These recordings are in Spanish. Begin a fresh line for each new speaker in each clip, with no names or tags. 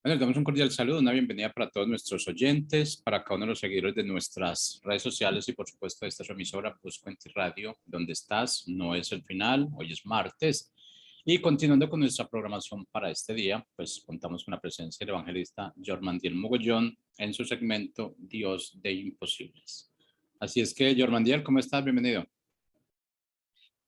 Bueno, les damos un cordial saludo, una bienvenida para todos nuestros oyentes, para cada uno de los seguidores de nuestras redes sociales y por supuesto de esta su emisora Buscuenti Radio, donde estás, no es el final, hoy es martes. Y continuando con nuestra programación para este día, pues contamos con la presencia del evangelista Jormandiel Mogollón en su segmento Dios de Imposibles. Así es que, Jormandiel, ¿cómo estás? Bienvenido.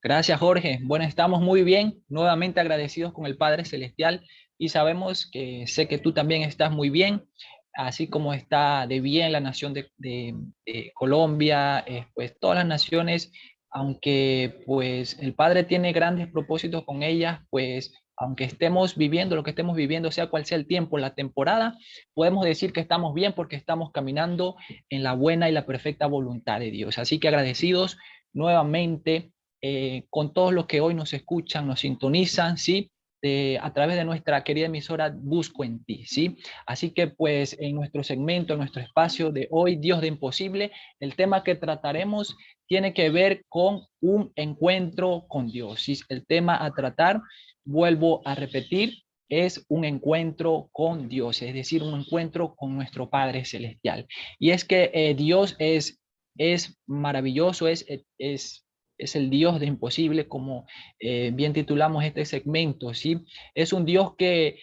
Gracias, Jorge. Bueno, estamos muy bien, nuevamente agradecidos con el Padre Celestial y sabemos que sé que tú también estás muy bien, así como está de bien la nación de Colombia, pues todas las naciones, aunque pues el Padre tiene grandes propósitos con ellas, pues aunque estemos viviendo lo que estemos viviendo, sea cual sea el tiempo, la temporada, podemos decir que estamos bien porque estamos caminando en la buena y la perfecta voluntad de Dios. Así que agradecidos nuevamente con todos los que hoy nos escuchan, nos sintonizan, ¿sí? A través de nuestra querida emisora Busco en Ti, ¿sí? Así que pues en nuestro segmento, en nuestro espacio de hoy, Dios de Imposible, el tema que trataremos tiene que ver con un encuentro con Dios, ¿sí? El tema a tratar, vuelvo a repetir, es un encuentro con Dios, es decir, un encuentro con nuestro Padre Celestial. Y es que Dios es maravilloso, es el Dios de imposible, como bien titulamos este segmento, ¿sí? Es un Dios que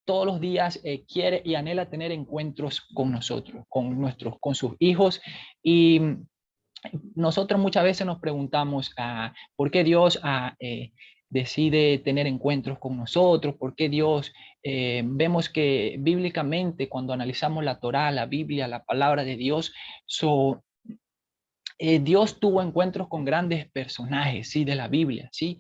todos los días quiere y anhela tener encuentros con nosotros, con sus hijos. Y nosotros muchas veces nos preguntamos por qué Dios decide tener encuentros con nosotros, por qué Dios, vemos que bíblicamente cuando analizamos la Torá, la Biblia, la palabra de Dios, Dios tuvo encuentros con grandes personajes, sí, de la Biblia, sí.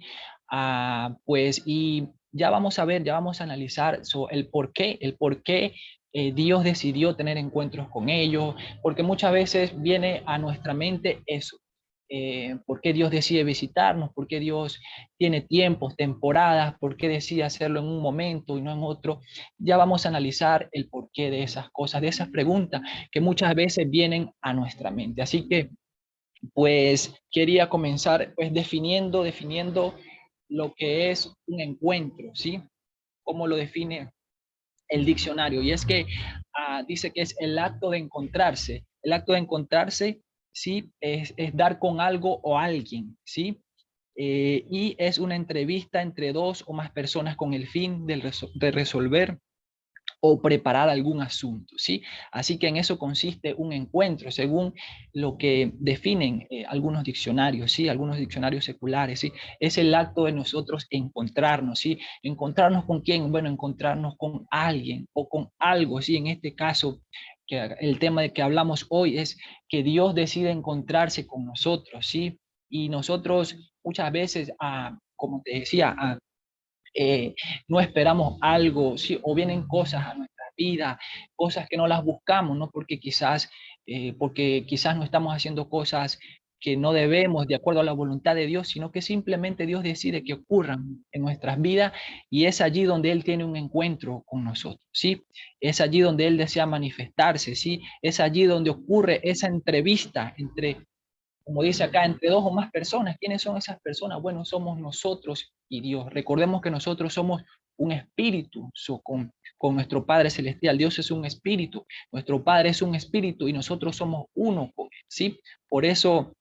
Pues, y ya vamos a ver, ya vamos a analizar el por qué Dios decidió tener encuentros con ellos, porque muchas veces viene a nuestra mente eso. ¿Por qué Dios decide visitarnos? ¿Por qué Dios tiene tiempos, temporadas? ¿Por qué decide hacerlo en un momento y no en otro? Ya vamos a analizar el porqué de esas cosas, de esas preguntas que muchas veces vienen a nuestra mente. Así que pues quería comenzar pues definiendo lo que es un encuentro, ¿sí? ¿Cómo lo define el diccionario? Y es que dice que es el acto de encontrarse, ¿sí? Es dar con algo o alguien, ¿sí? Y es una entrevista entre dos o más personas con el fin de resolver o preparar algún asunto, ¿sí? Así que en eso consiste un encuentro, según lo que definen algunos diccionarios, ¿sí? Algunos diccionarios seculares, ¿sí? Es el acto de nosotros encontrarnos, ¿sí? ¿Encontrarnos con quién? Bueno, encontrarnos con alguien o con algo, ¿sí? En este caso, que el tema de que hablamos hoy es que Dios decide encontrarse con nosotros, ¿sí? Y nosotros muchas veces, como te decía, no esperamos algo, ¿sí? O vienen cosas a nuestra vida, cosas que no las buscamos, ¿no? Porque quizás no estamos haciendo cosas que no debemos de acuerdo a la voluntad de Dios, sino que simplemente Dios decide que ocurran en nuestras vidas y es allí donde Él tiene un encuentro con nosotros, ¿sí? Es allí donde Él desea manifestarse, ¿sí? Es allí donde ocurre esa entrevista entre, como dice acá, entre dos o más personas. ¿Quiénes son esas personas? Bueno, somos nosotros y Dios. Recordemos que nosotros somos un espíritu con nuestro Padre Celestial. Dios es un espíritu, nuestro Padre es un espíritu y nosotros somos uno con Él, ¿sí? Por eso,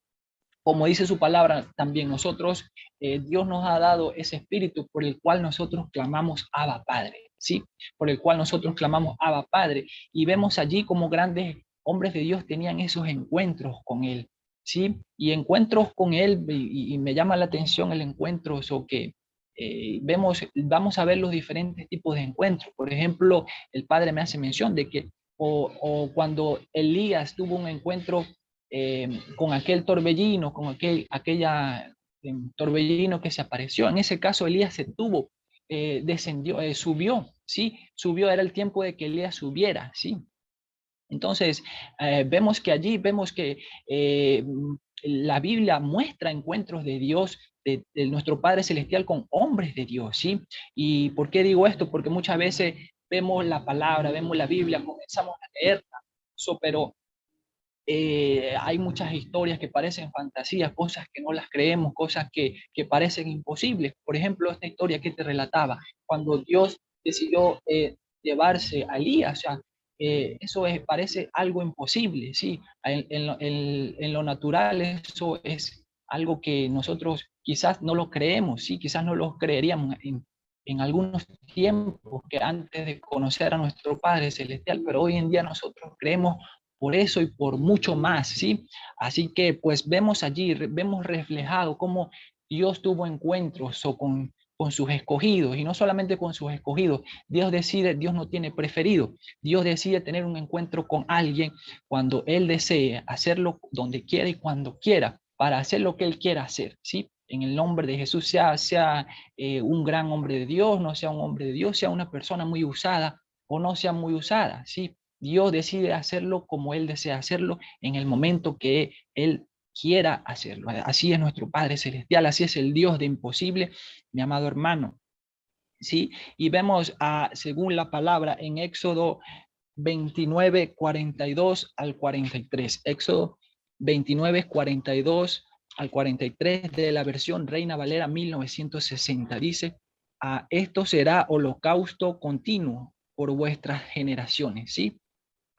como dice su palabra, también nosotros, Dios nos ha dado ese espíritu por el cual nosotros clamamos Abba Padre, ¿sí? Por el cual nosotros clamamos Abba Padre. Y vemos allí como grandes hombres de Dios tenían esos encuentros con Él, ¿sí? Y encuentros con Él, y me llama la atención el encuentro, eso que vamos a ver los diferentes tipos de encuentros. Por ejemplo, el Padre me hace mención de que, o cuando Elías tuvo un encuentro con aquel torbellino, aquella torbellino que se apareció. En ese caso, Elías se tuvo, descendió, subió, ¿sí? Subió, era el tiempo de que Elías subiera, ¿sí? Entonces, vemos que allí, vemos que la Biblia muestra encuentros de Dios, de nuestro Padre Celestial con hombres de Dios, ¿sí? ¿Y por qué digo esto? Porque muchas veces vemos la palabra, vemos la Biblia, comenzamos a leerla, pero hay muchas historias que parecen fantasías, cosas que no las creemos, cosas que parecen imposibles. Por ejemplo, esta historia que te relataba, cuando Dios decidió llevarse a Elías. O sea, eso parece algo imposible, ¿sí? En lo natural eso es algo que nosotros quizás no lo creemos, ¿sí? Quizás no lo creeríamos en algunos tiempos que antes de conocer a nuestro Padre Celestial, pero hoy en día nosotros creemos por eso y por mucho más, ¿sí? Así que pues vemos allí, vemos reflejado cómo Dios tuvo encuentros con sus escogidos, y no solamente con sus escogidos. Dios decide, Dios no tiene preferido. Dios decide tener un encuentro con alguien cuando Él desee, hacerlo donde quiera y cuando quiera, para hacer lo que Él quiera hacer, ¿sí? En el nombre de Jesús, sea un gran hombre de Dios, no sea un hombre de Dios, sea una persona muy usada o no sea muy usada, ¿sí? Dios decide hacerlo como Él desea hacerlo en el momento que Él quiera hacerlo. Así es nuestro Padre Celestial, así es el Dios de imposible, mi amado hermano. ¿Sí? Y vemos, según la palabra, en Éxodo 29, 42 al 43. Éxodo 29, 42 al 43 de la versión Reina Valera 1960. Dice, esto será holocausto continuo por vuestras generaciones, ¿sí?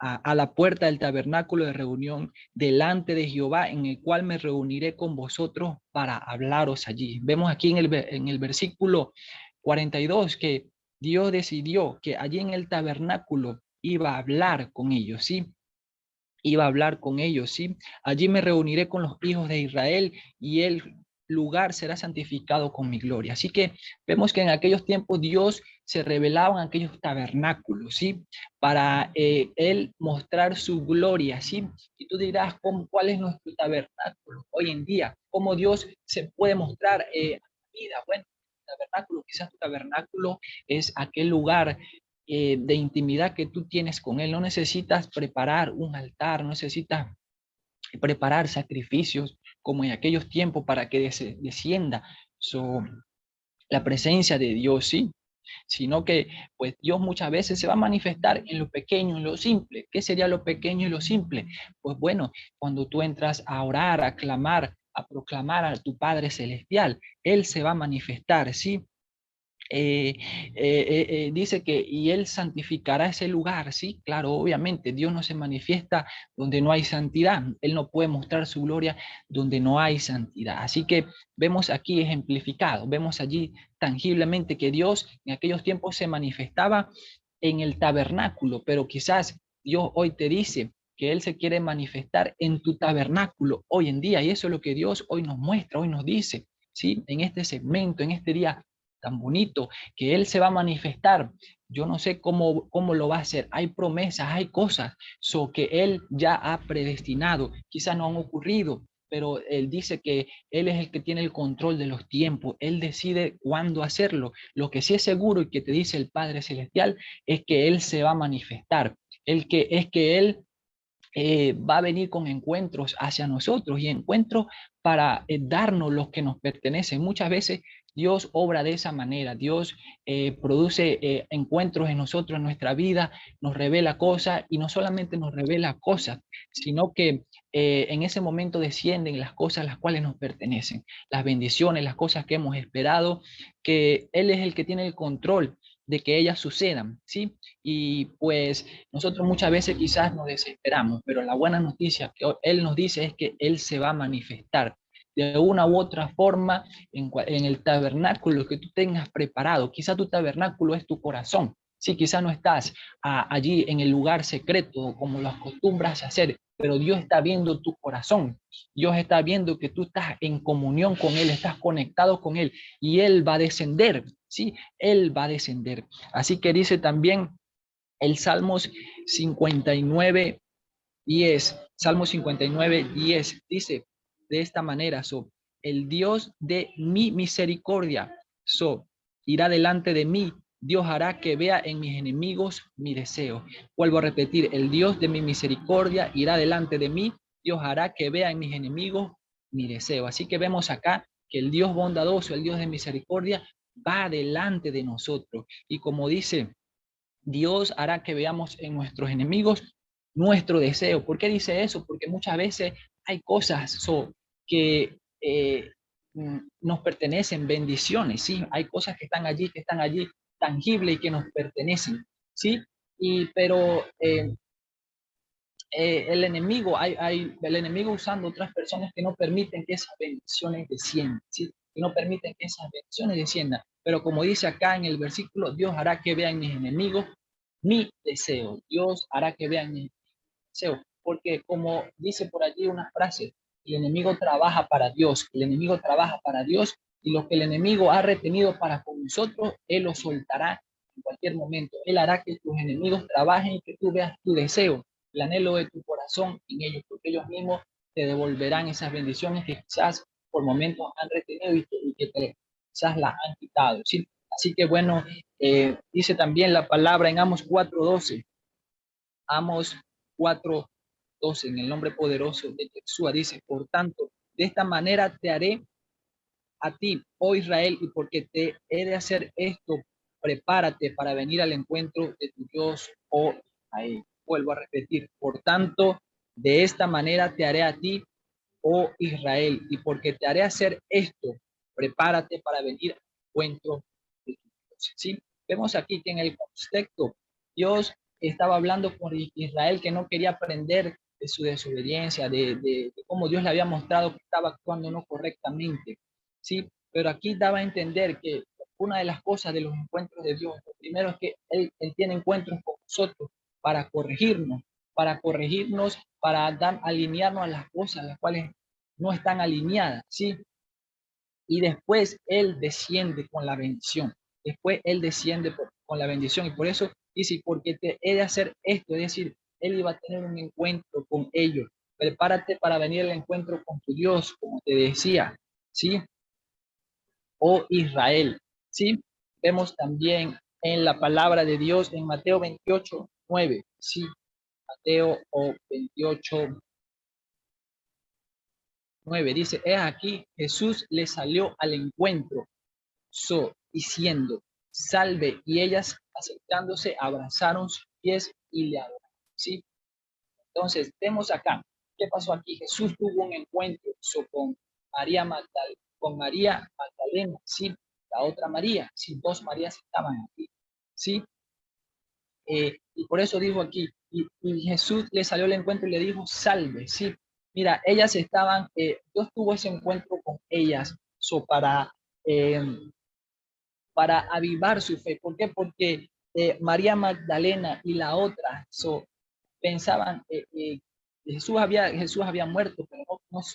A la puerta del tabernáculo de reunión delante de Jehová, en el cual me reuniré con vosotros para hablaros allí. Vemos aquí en el versículo 42 que Dios decidió que allí en el tabernáculo iba a hablar con ellos, ¿sí? Iba a hablar con ellos, ¿sí? Allí me reuniré con los hijos de Israel y el lugar será santificado con mi gloria. Así que vemos que en aquellos tiempos Dios se revelaba en aquellos tabernáculos, ¿sí? Para Él mostrar su gloria, ¿sí? Y tú dirás, ¿cuál es nuestro tabernáculo hoy en día? ¿Cómo Dios se puede mostrar vida? Bueno, tabernáculo, quizás tu tabernáculo es aquel lugar de intimidad que tú tienes con Él. No necesitas preparar un altar, no necesitas preparar sacrificios como en aquellos tiempos para que descienda la presencia de Dios, ¿sí? Sino que pues Dios muchas veces se va a manifestar en lo pequeño, en lo simple. ¿Qué sería lo pequeño y lo simple? Pues bueno, cuando tú entras a orar, a clamar, a proclamar a tu Padre Celestial, Él se va a manifestar, ¿sí? Dice que y él santificará ese lugar, sí, claro, obviamente Dios no se manifiesta donde no hay santidad, él no puede mostrar su gloria donde no hay santidad, así que vemos aquí ejemplificado, vemos allí tangiblemente que Dios en aquellos tiempos se manifestaba en el tabernáculo, pero quizás Dios hoy te dice que Él se quiere manifestar en tu tabernáculo hoy en día, y eso es lo que Dios hoy nos muestra, hoy nos dice, ¿sí? En este segmento, en este día tan bonito, que Él se va a manifestar. Yo no sé cómo lo va a hacer. Hay promesas, hay cosas que Él ya ha predestinado. Quizás no han ocurrido, pero Él dice que Él es el que tiene el control de los tiempos. Él decide cuándo hacerlo. Lo que sí es seguro y que te dice el Padre Celestial es que Él se va a manifestar. Es que Él va a venir con encuentros hacia nosotros y encuentros para darnos lo que nos pertenece. Muchas veces Dios obra de esa manera. Dios produce encuentros en nosotros, en nuestra vida, nos revela cosas y no solamente nos revela cosas, sino que en ese momento descienden las cosas las cuales nos pertenecen, las bendiciones, las cosas que hemos esperado, que Él es el que tiene el control de que ellas sucedan, ¿sí? Y pues nosotros muchas veces quizás nos desesperamos, pero la buena noticia que Él nos dice es que Él se va a manifestar de una u otra forma en el tabernáculo que tú tengas preparado. Quizás tu tabernáculo es tu corazón. Sí, quizás no estás allí en el lugar secreto como lo acostumbras a hacer, pero Dios está viendo tu corazón. Dios está viendo que tú estás en comunión con Él, estás conectado con Él y Él va a descender. Sí, Él va a descender. Así que dice también el Salmos 59, 10, Salmo 59, 10, dice de esta manera, el Dios de mi misericordia, irá delante de mí, Dios hará que vea en mis enemigos mi deseo. Vuelvo a repetir, el Dios de mi misericordia irá delante de mí, Dios hará que vea en mis enemigos mi deseo. Así que vemos acá que el Dios bondadoso, el Dios de misericordia, va delante de nosotros. Y como dice, Dios hará que veamos en nuestros enemigos nuestro deseo. ¿Por qué dice eso? Porque muchas veces hay cosas que nos pertenecen, bendiciones, ¿sí? Hay cosas que están allí tangibles y que nos pertenecen, ¿sí? Pero el enemigo, el enemigo usando otras personas que no permiten que esas bendiciones desciendan, ¿sí? Que no permiten que esas bendiciones desciendan. Pero como dice acá en el versículo, Dios hará que vean mis enemigos mi deseo. Dios hará que vean mis deseos. Porque como dice por allí una frase, el enemigo trabaja para Dios, el enemigo trabaja para Dios, y lo que el enemigo ha retenido para con nosotros, Él lo soltará en cualquier momento. Él hará que tus enemigos trabajen y que tú veas tu deseo, el anhelo de tu corazón en ellos, porque ellos mismos te devolverán esas bendiciones que quizás por momentos han retenido y que quizás las han quitado, ¿sí? Así que bueno, dice también la palabra en Amos 4:12. Amos 4:12, en el nombre poderoso de Jesús, dice: por tanto, de esta manera te haré a ti, oh Israel, y porque te he de hacer esto, prepárate para venir al encuentro de tu Dios, oh Israel. Vuelvo a repetir: por tanto, de esta manera te haré a ti, oh Israel, y porque te haré hacer esto, prepárate para venir al encuentro de tu Dios. ¿Sí? Vemos aquí que en el contexto Dios estaba hablando con Israel, que no quería aprender de su desobediencia, de cómo Dios le había mostrado que estaba actuando no correctamente, ¿sí? Pero aquí daba a entender que una de las cosas de los encuentros de Dios, lo primero es que Él tiene encuentros con nosotros para corregirnos, para alinearnos a las cosas las cuales no están alineadas, ¿sí? Y después Él desciende con la bendición. Después Él desciende con la bendición. Y por eso dice: porque te he de hacer esto, es decir, Él iba a tener un encuentro con ellos. Prepárate para venir al encuentro con tu Dios, como te decía, ¿sí? Oh Israel, ¿sí? Vemos también en la palabra de Dios en Mateo 28:9, ¿sí? Mateo 28:9 dice: he aquí, Jesús le salió al encuentro, diciendo: salve, y ellas acercándose abrazaron sus pies y le adoraron, ¿sí? Entonces, vemos acá, ¿qué pasó aquí? Jesús tuvo un encuentro con María Magdalena, ¿sí? La otra María, sí, dos Marías estaban aquí, ¿sí? Y por eso dijo aquí, y Jesús le salió al encuentro y le dijo: salve, ¿sí? Mira, ellas estaban, Dios tuvo ese encuentro con ellas, eh, para avivar su fe. ¿Por qué? Porque María Magdalena y la otra pensaban Jesús había muerto, pero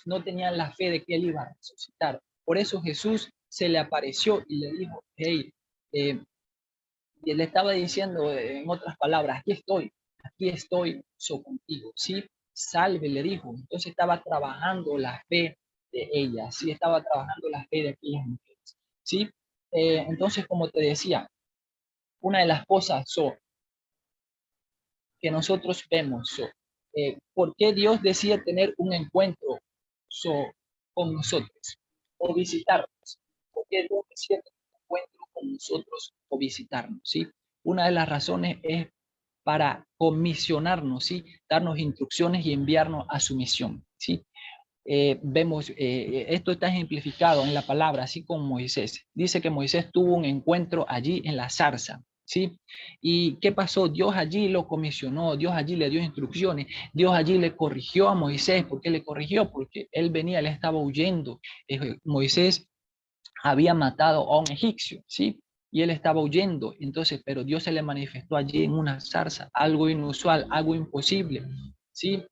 no tenían la fe de que él iba a resucitar. Por eso Jesús se le apareció y le dijo: hey, y él le estaba diciendo, en otras palabras: aquí estoy, contigo, ¿sí? Salve, le dijo. Entonces estaba trabajando la fe de ella, ¿sí? Estaba trabajando la fe de aquellas mujeres, ¿sí? Entonces, como te decía, una de las cosas que nosotros vemos, ¿por qué Dios decide tener un encuentro con nosotros o visitarnos? ¿Por qué Dios decide tener un encuentro con nosotros o visitarnos? ¿Sí? Una de las razones es para comisionarnos, ¿sí? Darnos instrucciones y enviarnos a su misión, ¿sí? Vemos, esto está ejemplificado en la palabra, así como Moisés. Dice que Moisés tuvo un encuentro allí en la zarza, ¿sí? ¿Y qué pasó? Dios allí lo comisionó, Dios allí le dio instrucciones, Dios allí le corrigió a Moisés. ¿Por qué le corrigió? Porque él venía, él estaba huyendo. Moisés había matado a un egipcio, ¿sí? Y él estaba huyendo. Entonces, pero Dios se le manifestó allí en una zarza, algo inusual, algo imposible, ¿sí?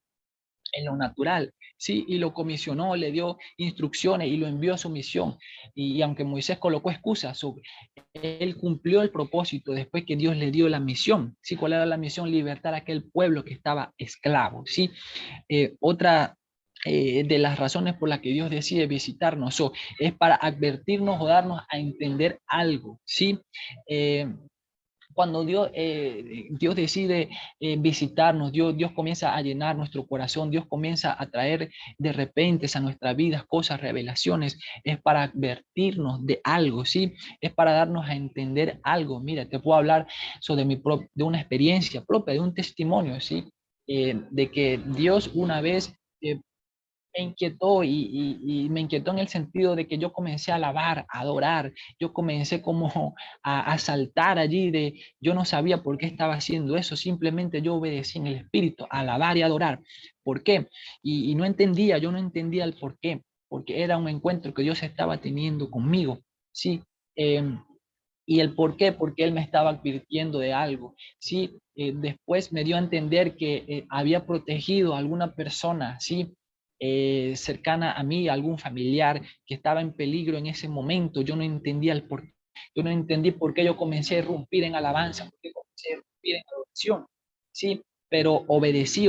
En lo natural, ¿sí? Y lo comisionó, le dio instrucciones y lo envió a su misión. Y aunque Moisés colocó excusas, él cumplió el propósito después que Dios le dio la misión, ¿sí? ¿Cuál era la misión? Libertar a aquel pueblo que estaba esclavo, ¿sí? Otra de las razones por las que Dios decide visitarnos es para advertirnos o darnos a entender algo, ¿sí? Cuando Dios decide visitarnos, Dios comienza a llenar nuestro corazón, Dios comienza a traer de repente a nuestras vidas cosas, revelaciones, es para advertirnos de algo, ¿sí? Es para darnos a entender algo. Mira, te puedo hablar de una experiencia propia, de un testimonio, ¿sí? De que Dios una vez inquietó y me inquietó en el sentido de que yo comencé a alabar, a adorar, yo comencé como a saltar allí de, yo no sabía por qué estaba haciendo eso, simplemente yo obedecí en el espíritu, a alabar y adorar. ¿Por qué? Y no entendía, yo no entendía el por qué, porque era un encuentro que Dios estaba teniendo conmigo, ¿sí? Y el por qué, porque Él me estaba advirtiendo de algo, ¿sí? Después me dio a entender que había protegido a alguna persona, ¿sí? Cercana a mí, algún familiar que estaba en peligro en ese momento. Yo no entendía el por qué. Yo no entendí por qué yo comencé a irrumpir en alabanza, por qué comencé a irrumpir en adoración, ¿sí? Pero obedecí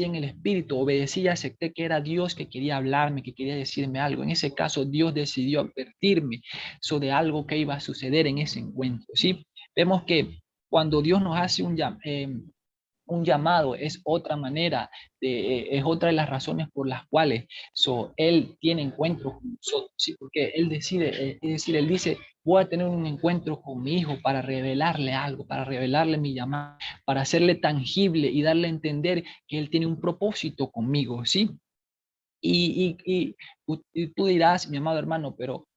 en el espíritu, obedecí y acepté que era Dios que quería hablarme, que quería decirme algo. En ese caso, Dios decidió advertirme sobre algo que iba a suceder en ese encuentro, ¿sí? Vemos que cuando Dios nos hace un llamado es otra manera, es otra de las razones por las cuales Él tiene encuentros con nosotros, ¿sí? Porque Él decide, es decir, Él dice, voy a tener un encuentro con mi hijo para revelarle algo, para revelarle mi llamado, para hacerle tangible y darle a entender que Él tiene un propósito conmigo, ¿sí? Y tú dirás, mi amado hermano, pero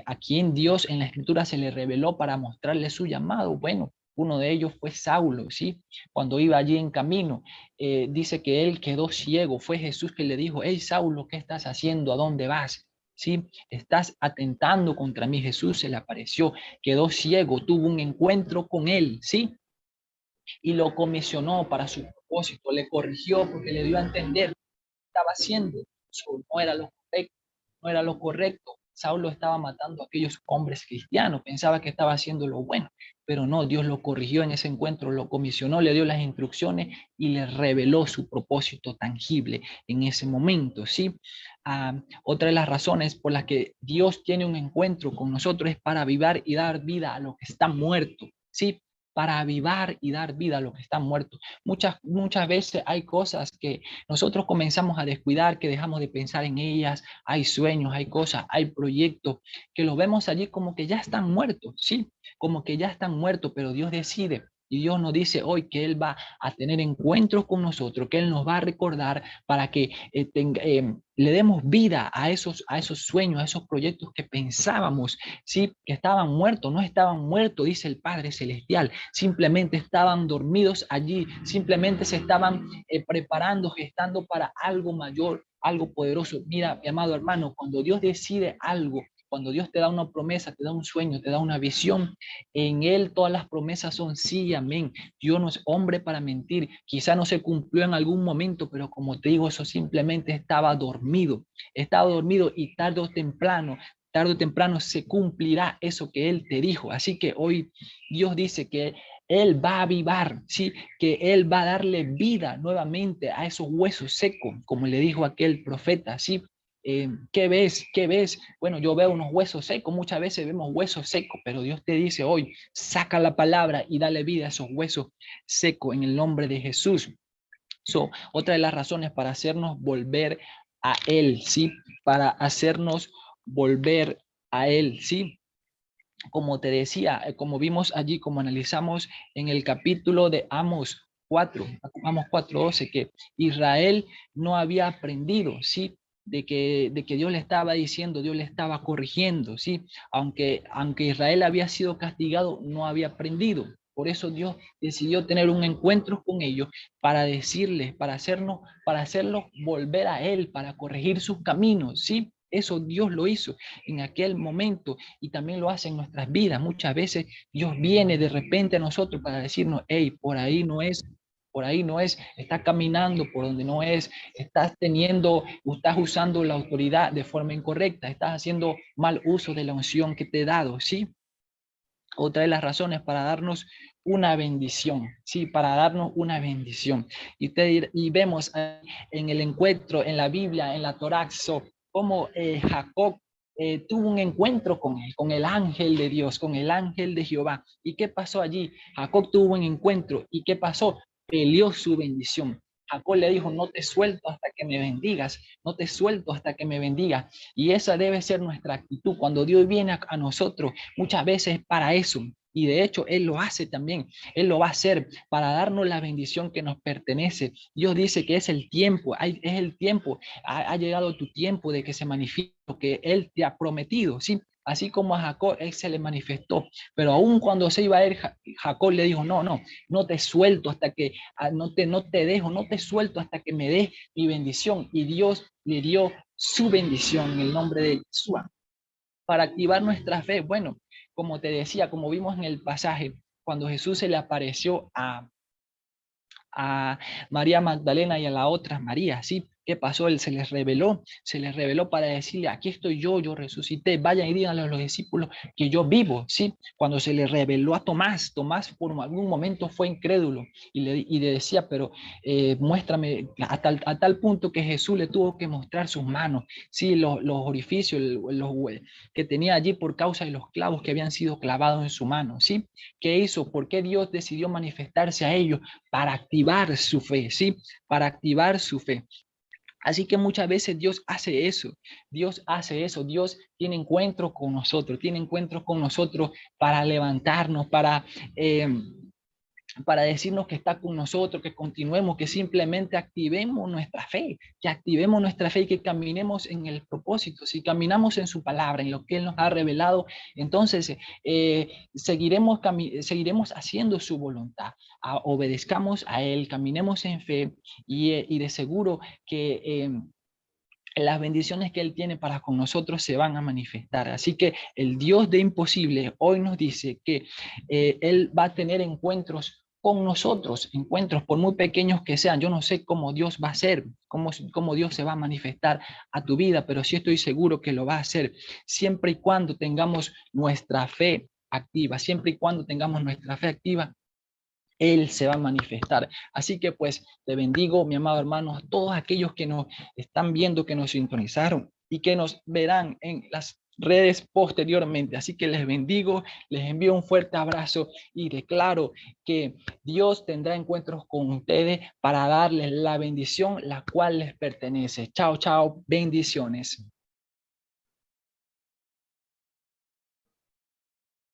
¿a quién Dios en la escritura se le reveló para mostrarle su llamado? Bueno, uno de ellos fue Saulo, ¿sí? Cuando iba allí en camino, dice que él quedó ciego. Fue Jesús que le dijo, hey Saulo, ¿qué estás haciendo? ¿A dónde vas? ¿Sí? Estás atentando contra mí. Jesús se le apareció, quedó ciego, tuvo un encuentro con él, ¿sí? Y lo comisionó para su propósito, le corrigió porque le dio a entender estaba haciendo. Eso no era lo correcto, no era lo correcto. Saulo estaba matando a aquellos hombres cristianos, pensaba que estaba haciendo lo bueno, pero no, Dios lo corrigió en ese encuentro, lo comisionó, le dio las instrucciones y le reveló su propósito tangible en ese momento, ¿sí? Otra de las razones por las que Dios tiene un encuentro con nosotros es para avivar y dar vida a lo que está muerto, ¿sí? Para avivar y dar vida a lo que está muerto. Muchas veces hay cosas que nosotros comenzamos a descuidar, que dejamos de pensar en ellas, hay sueños, hay cosas, hay proyectos, que los vemos allí como que ya están muertos, ¿sí? Como que ya están muertos, pero Dios decide. Y Dios nos dice hoy que Él va a tener encuentros con nosotros, que Él nos va a recordar para que le demos vida a esos sueños, a esos proyectos que pensábamos, ¿sí? Que estaban muertos, no estaban muertos, dice el Padre Celestial, simplemente estaban dormidos allí, simplemente se estaban preparando, gestando para algo mayor, algo poderoso. Mira, mi amado hermano, cuando Dios decide algo, cuando Dios te da una promesa, te da un sueño, te da una visión, en Él todas las promesas son sí y amén. Dios no es hombre para mentir. Quizá no se cumplió en algún momento, pero como te digo, eso simplemente estaba dormido y tarde o temprano se cumplirá eso que Él te dijo. Así que hoy Dios dice que Él va a avivar, ¿sí? Que Él va a darle vida nuevamente a esos huesos secos, como le dijo aquel profeta, ¿sí? ¿Qué ves? ¿Qué ves? Bueno, yo veo unos huesos secos, muchas veces vemos huesos secos, pero Dios te dice hoy, saca la palabra y dale vida a esos huesos secos en el nombre de Jesús. Otra de las razones para hacernos volver a Él, ¿sí? Para hacernos volver a Él, ¿sí? Como te decía, como vimos allí, como analizamos en el capítulo de Amos 4:12, que Israel no había aprendido, ¿sí? De que Dios le estaba diciendo, Dios le estaba corrigiendo, ¿sí? Aunque Israel había sido castigado, no había aprendido. Por eso Dios decidió tener un encuentro con ellos para decirles, para hacerlos volver a Él, para corregir sus caminos, ¿sí? Eso Dios lo hizo en aquel momento y también lo hace en nuestras vidas. Muchas veces Dios viene de repente a nosotros para decirnos, hey, por ahí no es, estás caminando por donde no es, estás usando la autoridad de forma incorrecta, estás haciendo mal uso de la unción que te he dado, ¿sí? Otra de las razones para darnos una bendición, ¿sí? Para darnos una bendición. Y vemos en el encuentro, en la Biblia, en la Torá, cómo Jacob tuvo un encuentro con el ángel de Dios, con el ángel de Jehová. ¿Y qué pasó allí? Jacob tuvo un encuentro. ¿Y qué pasó? Peleó su bendición. Jacob le dijo, no te suelto hasta que me bendigas, no te suelto hasta que me bendigas. Y esa debe ser nuestra actitud. Cuando Dios viene a nosotros, muchas veces para eso. Y de hecho, Él lo hace también. Él lo va a hacer para darnos la bendición que nos pertenece. Dios dice que es el tiempo, es el tiempo. Ha llegado tu tiempo de que se manifieste lo que Él te ha prometido, ¿sí? Así como a Jacob, Él se le manifestó. Pero aún cuando se iba a ir, Jacob le dijo, no te suelto hasta que, no te dejo, no te suelto hasta que me des mi bendición. Y Dios le dio su bendición en el nombre de Jesús para activar nuestra fe. Bueno, como te decía, como vimos en el pasaje, cuando Jesús se le apareció a María Magdalena y a la otra María, ¿sí? ¿Qué pasó? Él se les reveló para decirle, aquí estoy yo resucité, vayan y díganle a los discípulos que yo vivo, ¿sí? Cuando se le reveló a Tomás, Tomás por algún momento fue incrédulo y le decía, pero muéstrame a tal punto que Jesús le tuvo que mostrar sus manos, ¿sí? Los orificios que tenía allí por causa de los clavos que habían sido clavados en su mano, ¿sí? ¿Qué hizo? ¿Por qué Dios decidió manifestarse a ellos? Para activar su fe, ¿sí? Para activar su fe. Así que muchas veces Dios hace eso, Dios tiene encuentros con nosotros, para levantarnos, para decirnos que está con nosotros, que continuemos, que simplemente activemos nuestra fe y que caminemos en el propósito. Si caminamos en su palabra, en lo que Él nos ha revelado, entonces seguiremos haciendo su voluntad. Obedezcamos a Él, caminemos en fe y de seguro que las bendiciones que Él tiene para con nosotros se van a manifestar. Así que el Dios de imposible hoy nos dice que Él va a tener encuentros con nosotros, encuentros por muy pequeños que sean. Yo no sé cómo Dios va a hacer, cómo Dios se va a manifestar a tu vida, pero sí estoy seguro que lo va a hacer siempre y cuando tengamos nuestra fe activa, siempre y cuando tengamos nuestra fe activa. Él se va a manifestar. Así que pues te bendigo, mi amado hermano, a todos aquellos que nos están viendo, que nos sintonizaron y que nos verán en las redes posteriormente. Así que les bendigo, les envío un fuerte abrazo y declaro que Dios tendrá encuentros con ustedes para darles la bendición la cual les pertenece. Chao, chao, bendiciones.